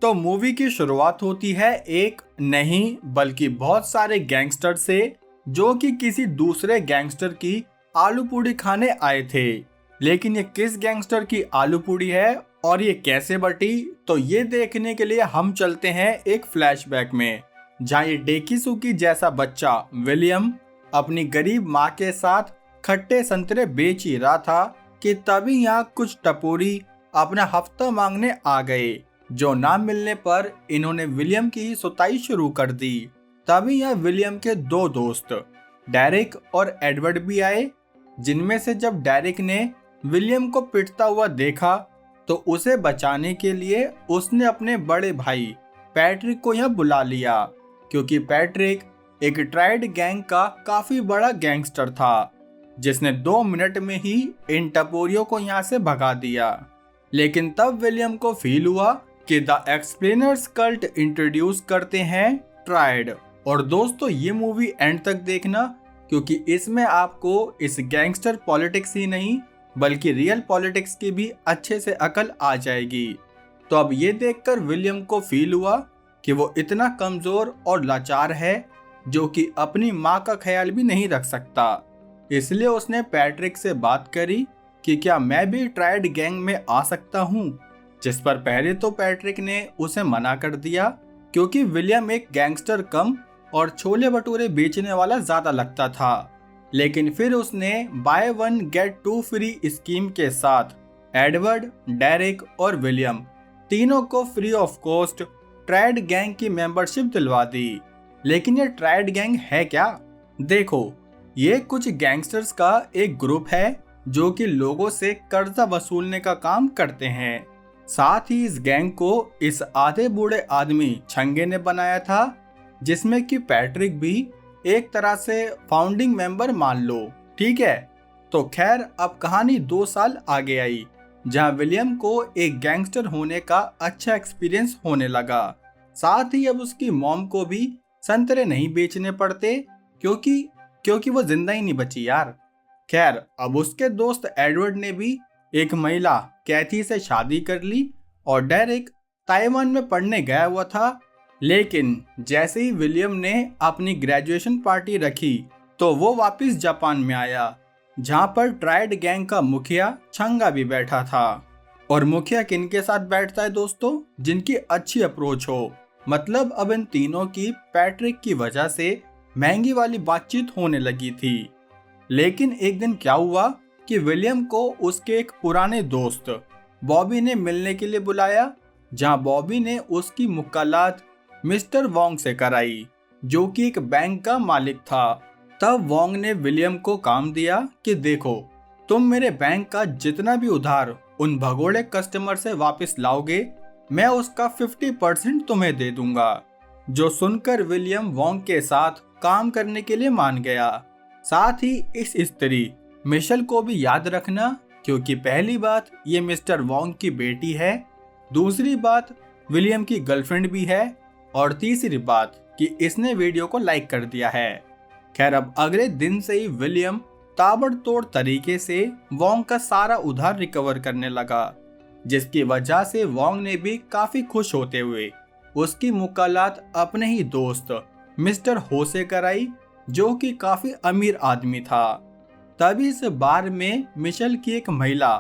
तो मूवी की शुरुआत होती है एक नहीं बल्कि बहुत सारे गैंगस्टर से, जो कि किसी दूसरे गैंगस्टर की आलू पूड़ी खाने आए थे। लेकिन ये किस गैंगस्टर की आलू पूड़ी है और ये कैसे बटी, तो ये देखने के लिए हम चलते हैं एक फ्लैशबैक में, जहाँ ये डेकिसुकी जैसा बच्चा विलियम अपनी गरीब माँ के साथ खट्टे संतरे बेच ही रहा था कि तभी यहाँ कुछ टपोरी अपना हफ्ता मांगने आ गए, जो ना मिलने पर इन्होंने विलियम की ही सुताई शुरू कर दी। तभी यहाँ विलियम के दो दोस्त डेरिक और एडवर्ड भी आए, जिनमें से जब डेरिक ने विलियम को पिटता हुआ देखा तो उसे बचाने के लिए उसने अपने बड़े भाई पैट्रिक को यहाँ बुला लिया, क्योंकि पैट्रिक एक ट्राइड गैंग का काफी बड़ा गैंगस्टर था, जिसने 2 मिनट में ही इन टपोरियों को यहाँ से भगा दिया। लेकिन तब विलियम को फील हुआ कि द एक्सप्लेनर्स कल्ट इंट्रोड्यूस करते हैं ट्राइड। और दोस्तों ये मूवी एंड तक देखना, क्योंकि इसमें आपको इस गैंगस्टर पॉलिटिक्स ही नहीं बल्कि रियल पॉलिटिक्स की भी अच्छे से अकल आ जाएगी। तो अब ये देखकर विलियम को फील हुआ कि वो इतना कमजोर और लाचार है, जो कि अपनी माँ का ख्याल भी नहीं रख सकता। इसलिए उसने पैट्रिक से बात करी कि क्या मैं भी ट्राइड गैंग में आ सकता हूँ, जिस पर पहले तो पैट्रिक ने उसे मना कर दिया, क्योंकि विलियम एक गैंगस्टर कम और छोले भटूरे बेचने वाला ज्यादा लगता था। लेकिन फिर उसने बाय 1 गेट 2 फ्री स्कीम के साथ एडवर्ड, डेरिक और विलियम तीनों को free of cost tried gang की मेंबरशिप दिलवा दी। लेकिन ये ट्राइड गैंग है क्या? देखो, ये कुछ गैंगस्टर्स का एक ग्रुप है जो कि लोगों से कर्जा वसूलने का काम करते हैं। साथ ही इस गैंग को इस आधे बूढ़े आदमी छंगे ने बनाया था, जिसमें कि पैट्रिक भी एक तरह से फाउंडिंग मेंबर मान लो, ठीक है। तो खैर अब कहानी 2 साल आगे आई, जहां विलियम को एक गैंगस्टर होने का अच्छा एक्सपीरियंस होने लगा। साथ ही अब उसकी मॉम को भी संतरे नहीं बेचने पड़ते, क्योंकि वो जिंदा ही नहीं बची यार। खैर अब उसके दोस्त एडवर्ड ने भी एक महिला कैथी से शादी कर ली और डेरिक ताइवान में पढ़ने गया हुआ था। लेकिन जैसे ही विलियम ने अपनी ग्रेजुएशन पार्टी रखी तो वो वापस जापान में आया, जहां पर ट्राइड गैंग का मुखिया छंगा भी बैठा था। और मुखिया किनके साथ बैठता है दोस्तों? जिनकी अच्छी अप्रोच हो। मतलब अब इन तीनों की पैट्रिक की वजह से महंगी वाली बातचीत होने लगी थी। लेकिन एक दिन क्या हुआ कि विलियम को उसके एक पुराने दोस्त बॉबी ने मिलने के लिए बुलाया, जहां बॉबी ने उसकी मुलाकात मिस्टर वोंग से कराई, जो कि एक बैंक का मालिक था। तब वोंग ने विलियम को काम दिया कि देखो, तुम मेरे बैंक का जितना भी उधार उन भगोड़े कस्टमर से वापस लाओगे, मैं उसका 50% तुम्हें दे दूंगा। जो सुनकर विलियम वोंग के साथ काम करने के लिए मान गया। साथ ही इस स्त्री मिशेल को भी याद रखना, क्योंकि पहली बात ये मिस्टर वोंग की बेटी है, दूसरी बात विलियम की गर्लफ्रेंड भी है, और तीसरी बात कि इसने वीडियो को लाइक कर दिया है। खैर अब अगले दिन से ही विलियम ताबड़तोड़ तरीके से वोंग का सारा उधार रिकवर करने लगा, जिसकी वजह से वोंग ने भी काफी खुश होते हुए उसकी मुलाकात अपने ही दोस्त मिस्टर हो से कराई, जो कि काफी अमीर आदमी था। तभी इस बार में मिशेल की एक महिला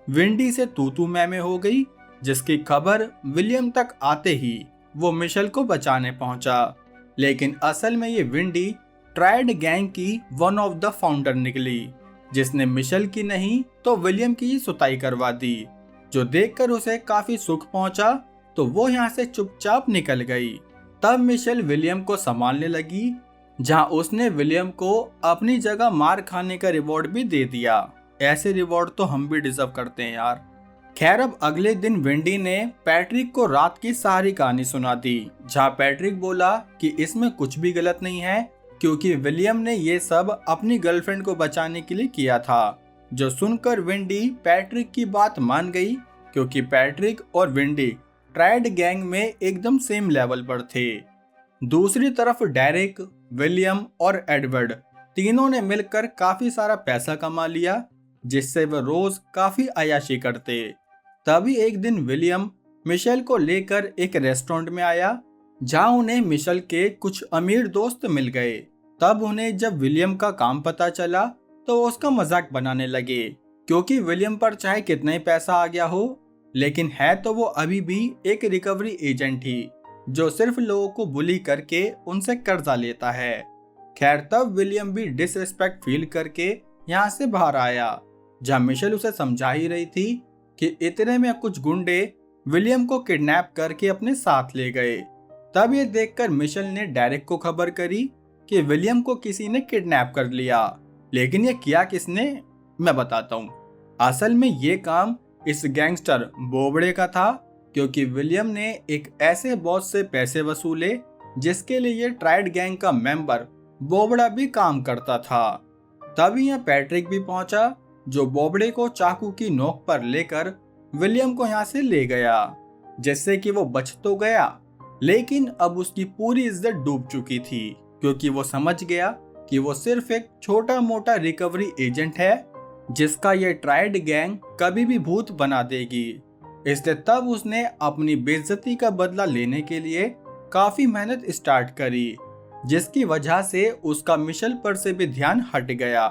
विंडी से तू मैं हो गई, जिसकी खबर विलियम तक आते ही वो मिशेल को बचाने पहुंचा। लेकिन असल में ये विंडी ट्राइड गैंग की वन ऑफ द फाउंडर निकली, जिसने मिशेल की नहीं तो विलियम की ही सुताई करवा दी, जो देखकर उसे काफी सुख पहुंचा। तो वो यहाँ से चुपचाप निकल गई। तब मिशेल विलियम को संभालने लगी, जहां उसने विलियम को अपनी जगह मार खाने का रिवॉर्ड भी दे दिया। ऐसे रिवॉर्ड तो हम भी डिजर्व करते हैं यार। खैर अब अगले दिन विंडी ने पैट्रिक को रात की सारी कहानी सुना दी, जहां पैट्रिक बोला कि इसमें कुछ भी गलत नहीं है, क्योंकि विलियम ने ये सब अपनी गर्लफ्रेंड को बचाने के लिए किया था। जो सुनकर विंडी पैट्रिक की बात मान गई, क्योंकि पैट्रिक और विंडी ट्राइड गैंग में एकदम सेम लेवल पर थे। दूसरी तरफ डेरिक, विलियम और एडवर्ड तीनों ने मिलकर काफी सारा पैसा कमा लिया, जिससे वह रोज काफी अय्याशी करते। तभी एक दिन विलियम मिशेल को लेकर एक रेस्टोरेंट में आया, जहां उन्हें मिशेल के कुछ अमीर दोस्त मिल गए। तब उन्हें जब विलियम का काम पता चला तो वो उसका मजाक बनाने लगे, क्योंकि विलियम पर चाहे कितना ही पैसा आ गया हो, लेकिन है तो वो अभी भी एक रिकवरी एजेंट ही, जो सिर्फ लोगों को बुली करके उनसे कर्जा लेता है। खैर, तब विलियम भी डिसरिस्पेक्ट फील करके यहाँ से बाहर आया, जहाँ मिशेल उसे समझा ही रही थी कि इतने में कुछ गुंडे विलियम को किडनैप करके अपने साथ ले गए। तब ये देखकर मिशेल ने डेरेक को खबर करी कि विलियम को किसी ने किडनैप कर लिया। लेकिन ये किया किसने, मैं बताता हूँ। असल में ये काम इस गैंगस्टर बोबड़े का था, क्योंकि विलियम ने एक ऐसे बॉस से पैसे वसूले जिसके लिए ये ट्राइड गैंग का मेंबर बोबड़ा भी काम करता था। तभी यहाँ पैट्रिक भी पहुंचा, जो बोबड़े को चाकू की नोक पर लेकर विलियम को यहाँ से ले गया, जिससे कि वो बच तो गया, लेकिन अब उसकी पूरी इज्जत डूब चुकी थी, क्योंकि वो समझ गया कि वो सिर्फ एक छोटा मोटा रिकवरी एजेंट है, जिसका ये ट्राइड गैंग कभी भी भूत बना देगी। इसलिए तब उसने अपनी बेइज्जती का बदला लेने के लिए काफी मेहनत स्टार्ट करी, जिसकी वजह से उसका मिशेल पर से भी ध्यान हट गया।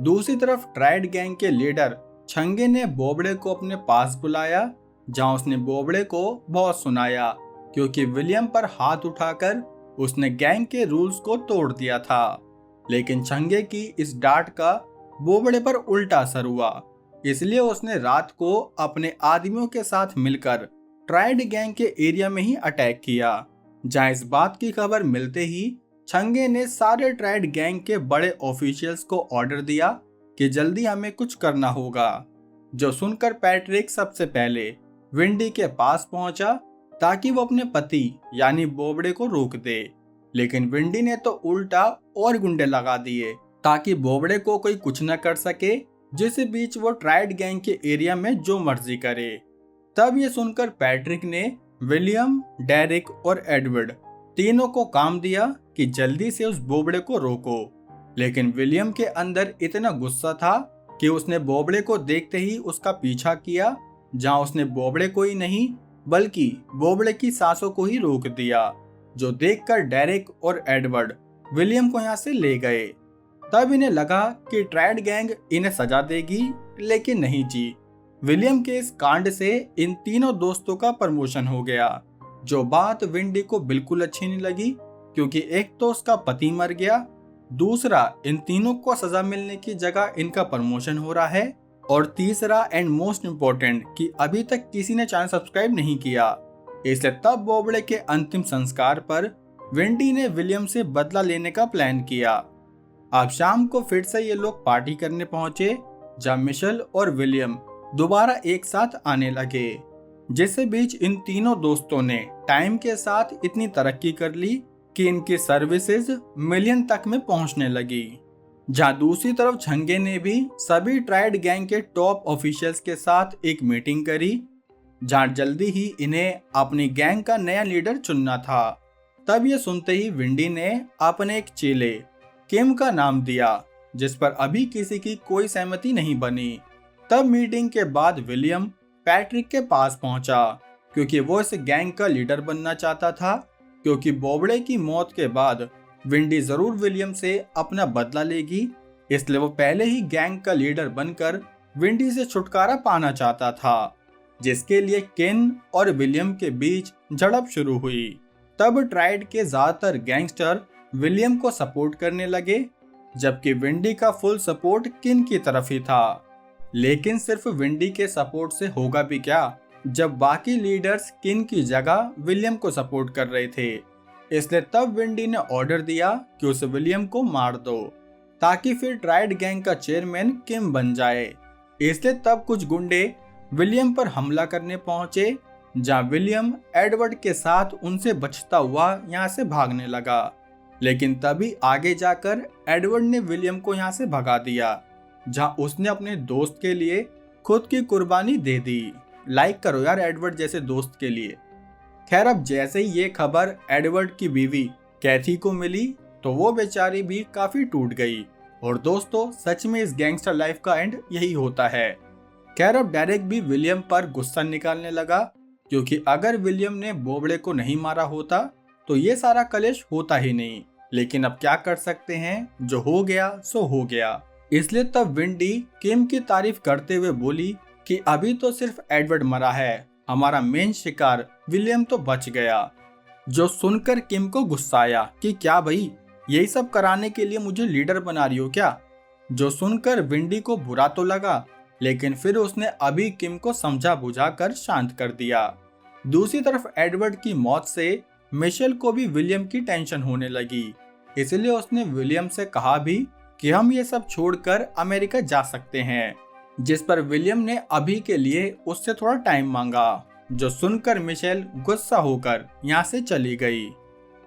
दूसरी तरफ ट्राइड गैंग के लीडर छंगे ने बोबड़े को अपने पास बुलाया, जहां उसने बोबड़े को बहुत सुनाया, क्योंकि विलियम पर हाथ उठाकर उसने गैंग के रूल्स को तोड़ दिया था। लेकिन छंगे की इस डांट का बोबड़े पर उल्टा असर हुआ, इसलिए उसने रात को अपने आदमियों के साथ मिलकर ट्राइड गैंग के एरिया में ही अटैक किया। जहां इस बात की खबर मिलते ही छंगे ने सारे ट्राइड गैंग के बड़े ऑफिशियल्स को ऑर्डर दिया कि जल्दी हमें कुछ करना होगा। जो सुनकर पैट्रिक सबसे पहले विंडी के पास पहुंचा, ताकि वो अपने पति यानी बोबड़े को रोक दे। लेकिन विंडी ने तो उल्टा और गुंडे लगा दिए, ताकि बोबड़े को कोई कुछ न कर सके, जिस बीच वो ट्राइड गैंग के एरिया में जो मर्जी करे। तब ये सुनकर पैट्रिक ने विलियम, डेरिक और एडवर्ड तीनों को काम दिया कि जल्दी से उस बोबड़े को रोको। लेकिन विलियम के अंदर इतना गुस्सा था कि उसने बोबड़े को देखते ही उसका पीछा किया, जहां उसने बोबड़े को ही नहीं बल्कि बोबड़े की सांसों को ही रोक दिया, जो देखकर डेरिक और एडवर्ड विलियम को यहाँ से ले गए। तब इन्हें लगा कि ट्राइड गैंग इन्हें सजा देगी, लेकिन नहीं जी। विलियम के इस कांड से इन तीनों दोस्तों का प्रमोशन हो गया, जो बात विंडी को बिल्कुल अच्छी नहीं लगी, क्योंकि एक तो उसका पति मर गया, दूसरा इन तीनों को सजा मिलने की जगह इनका प्रमोशन हो रहा है, और तीसरा एंड मोस्ट इम्पोर्टेंट कि अभी तक किसी ने चैनल सब्सक्राइब नहीं किया। इसलिए तब बोबड़े के अंतिम संस्कार पर विंडी ने विलियम से बदला लेने का प्लान किया। अब शाम को फिर से ये लोग पार्टी करने पहुंचे, जहां मिशेल और विलियम दोबारा एक साथ आने लगे, जिससे बीच इन तीनों दोस्तों ने टाइम के साथ इतनी तरक्की कर ली कि इनकी सर्विसेज मिलियन तक में पहुंचने लगी। जहां दूसरी तरफ छंगे ने भी सभी ट्राइड गैंग के टॉप ऑफिशियल्स के साथ एक मीटिंग करी, जहां जल्दी ही इन्हें अपनी गैंग का नया लीडर चुनना था। तब ये सुनते ही विंडी ने अपने एक चेले किम का नाम दिया, जिस पर अभी किसी की कोई सहमति नहीं बनी। तब मीटिंग के बाद विलियम पैट्रिक के पास पहुंचा, क्योंकि वो इस गैंग का लीडर बनना चाहता था, क्योंकि बोबड़े की मौत के बाद विंडी जरूर विलियम से अपना बदला लेगी, इसलिए वो पहले ही गैंग का लीडर बनकर विंडी से छुटकारा पाना चाहता था, जिसके लिए किन और विलियम के बीच झड़प शुरू हुई। तब ट्राइड के ज्यादातर गैंगस्टर विलियम को सपोर्ट करने लगे, जबकि विंडी का फुल सपोर्ट किन की तरफ ही था। लेकिन सिर्फ विंडी के सपोर्ट से होगा भी क्या, जब बाकी लीडर्स किन की जगह विलियम को सपोर्ट कर रहे थे। इसलिए तब विंडी ने ऑर्डर दिया कि उस विलियम को मार दो, ताकि फिर ट्राइड गैंग का चेयरमैन किम बन जाए। इसलिए तब कुछ गुंडे विलियम पर हमला करने पहुंचे, जहां विलियम एडवर्ड के साथ उनसे बचता हुआ यहाँ से भागने लगा। लेकिन तभी आगे जाकर एडवर्ड ने विलियम को यहाँ से भगा दिया, जहां उसने अपने दोस्त के लिए खुद की कुर्बानी दे दी। लाइक करो यार एडवर्ड जैसे दोस्त के लिए। खैर, अब जैसे ही ये खबर एडवर्ड की बीवी कैथी को मिली, तो वो बेचारी भी काफी टूट गई। और दोस्तों, सच में इस गैंगस्टर लाइफ का एंड यही होता है। खैर, अब डेरेक भी विलियम पर गुस्सा निकालने लगा, क्योंकि अगर विलियम ने बोबड़े को नहीं मारा होता तो ये सारा कलेश होता ही नहीं। लेकिन अब क्या कर सकते हैं, जो हो गया सो हो गया। इसलिए तब विंडी किम की तारीफ करते हुए बोली कि अभी तो सिर्फ एडवर्ड मरा है, हमारा मेन शिकार विलियम तो बच गया। जो सुनकर किम को गुस्सा आया कि क्या भाई, यही सब कराने के लिए मुझे लीडर बना रही हो क्या। जो सुनकर विंडी को बुरा तो लगा, लेकिन फिर उसने अभी किम को समझा बुझा कर शांत कर दिया। दूसरी तरफ एडवर्ड की मौत से मिशेल को भी विलियम की टेंशन होने लगी, इसलिए उसने विलियम से कहा भी कि हम ये सब छोड़कर अमेरिका जा सकते हैं, जिस पर विलियम ने अभी के लिए उससे थोड़ा टाइम मांगा। जो सुनकर मिशेल गुस्सा होकर यहाँ से चली गई।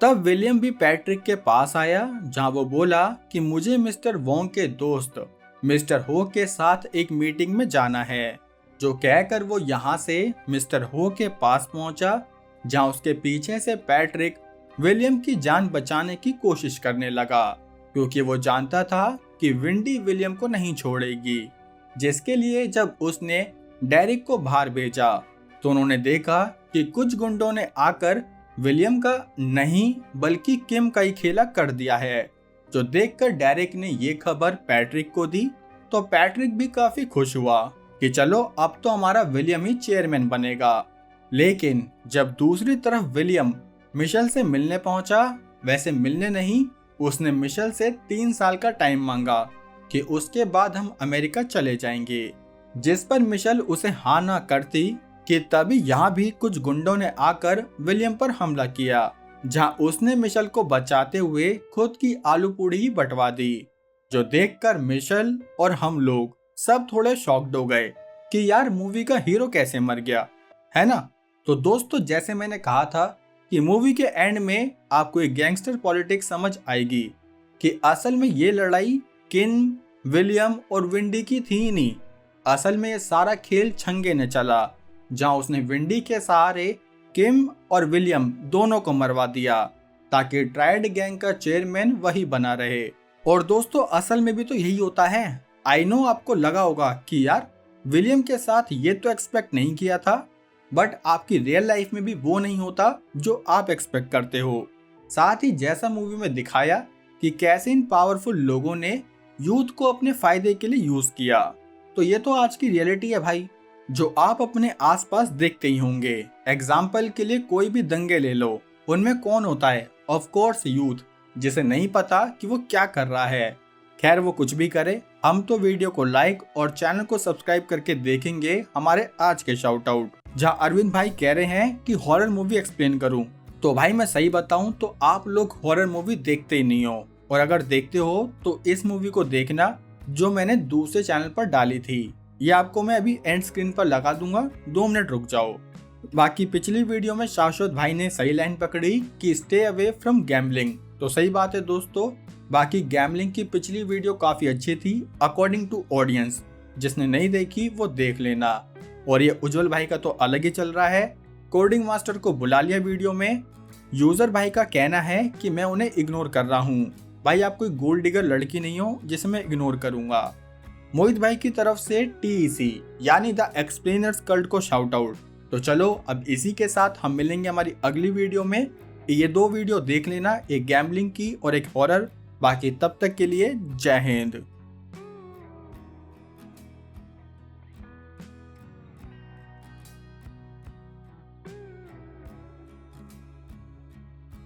तब विलियम भी पैट्रिक के पास आया, जहाँ वो बोला कि मुझे मिस्टर वोंग के दोस्त मिस्टर हो के साथ एक मीटिंग में जाना है। जो कहकर वो यहाँ से मिस्टर हो के पास पहुंचा, जहाँ उसके पीछे से पैट्रिक विलियम की जान बचाने की कोशिश करने लगा, क्योंकि वो जानता था कि विंडी विलियम को नहीं छोड़ेगी। जिसके लिए जब उसने डेरिक को बाहर भेजा तो उन्होंने देखा कि कुछ गुंडों ने आकर विलियम का नहीं बल्कि किम का ही खेला कर दिया है। जो देखकर डेरिक ने ये खबर पैट्रिक को दी तो पैट्रिक भी काफी खुश हुआ कि चलो अब तो हमारा विलियम ही चेयरमैन बनेगा। लेकिन जब दूसरी तरफ विलियम मिशेल से मिलने पहुंचा, वैसे मिलने नहीं, उसने मिशेल से 3 साल का टाइम मांगा कि उसके बाद हम अमेरिका चले जाएंगे। जिस पर मिशेल उसे हाँ ना करती कि तभी यहाँ भी कुछ गुंडों ने आकर विलियम पर हमला किया, जहाँ उसने मिशेल को बचाते हुए खुद की आलू पूड़ी ही बंटवा दी। जो देखकर मिशेल और हम लोग सब थोड़े शॉक्ड हो गए कि यार मूवी का हीरो कैसे मर गया, है ना। तो दोस्तों, जैसे मैंने कहा था कि मूवी के एंड में आपको एक गैंगस्टर पॉलिटिक्स समझ आएगी कि असल में ये लड़ाई किम, विलियम और विंडी की थी ही नहीं। असल में ये सारा खेल छंगे ने चला, जहां उसने विंडी के सहारे किम और विलियम दोनों को मरवा दिया ताकि ट्रायड गैंग का चेयरमैन वही बना रहे। और दोस्तों, असल में भी तो यही होता है। आई नो आपको लगा होगा कि यार विलियम के साथ ये तो एक्सपेक्ट नहीं किया था, बट आपकी रियल लाइफ में भी वो नहीं होता जो आप एक्सपेक्ट करते हो। साथ ही जैसा मूवी में दिखाया कि कैसे इन पावरफुल लोगों ने यूथ को अपने फायदे के लिए यूज किया, तो ये तो आज की रियलिटी है भाई, जो आप अपने आसपास देखते ही होंगे। एग्जाम्पल के लिए कोई भी दंगे ले लो, उनमें कौन होता है? ऑफ कोर्स यूथ, जिसे नहीं पता कि वो क्या कर रहा है। खैर वो कुछ भी करे, हम तो वीडियो को लाइक और चैनल को सब्सक्राइब करके देखेंगे हमारे आज के शाउट आउट। जहाँ अरविंद भाई कह रहे हैं कि हॉरर मूवी एक्सप्लेन करूं, तो भाई मैं सही बताऊं तो आप लोग हॉरर मूवी देखते ही नहीं हो, और अगर देखते हो तो इस मूवी को देखना जो मैंने दूसरे चैनल पर डाली थी। ये आपको मैं अभी एंड स्क्रीन पर लगा दूंगा, 2 मिनट रुक जाओ। बाकी पिछली वीडियो में शाश्वत भाई ने सही लाइन पकड़ी कि स्टे अवे फ्रॉम गैम्बलिंग, तो सही बात है दोस्तों। बाकी गैम्बलिंग की पिछली वीडियो काफी अच्छी थी अकॉर्डिंग टू ऑडियंस, जिसने नहीं देखी वो देख लेना। और ये उज्जवल भाई का तो अलग ही चल रहा है, कोडिंग मास्टर को बुला लिया वीडियो में। यूजर भाई का कहना है कि मैं उन्हें इग्नोर कर रहा हूँ। भाई आप कोई गोल्ड डिगर लड़की नहीं हो जिसे मैं इग्नोर करूंगा। मोहित भाई की तरफ से TEC यानी द एक्सप्लेनर्स कल्ट को शाउट आउट। तो चलो अब इसी के साथ हम मिलेंगे हमारी अगली वीडियो में। ये 2 वीडियो देख लेना, एक गैम्बलिंग की और एक हॉरर। बाकी तब तक के लिए जय हिंद।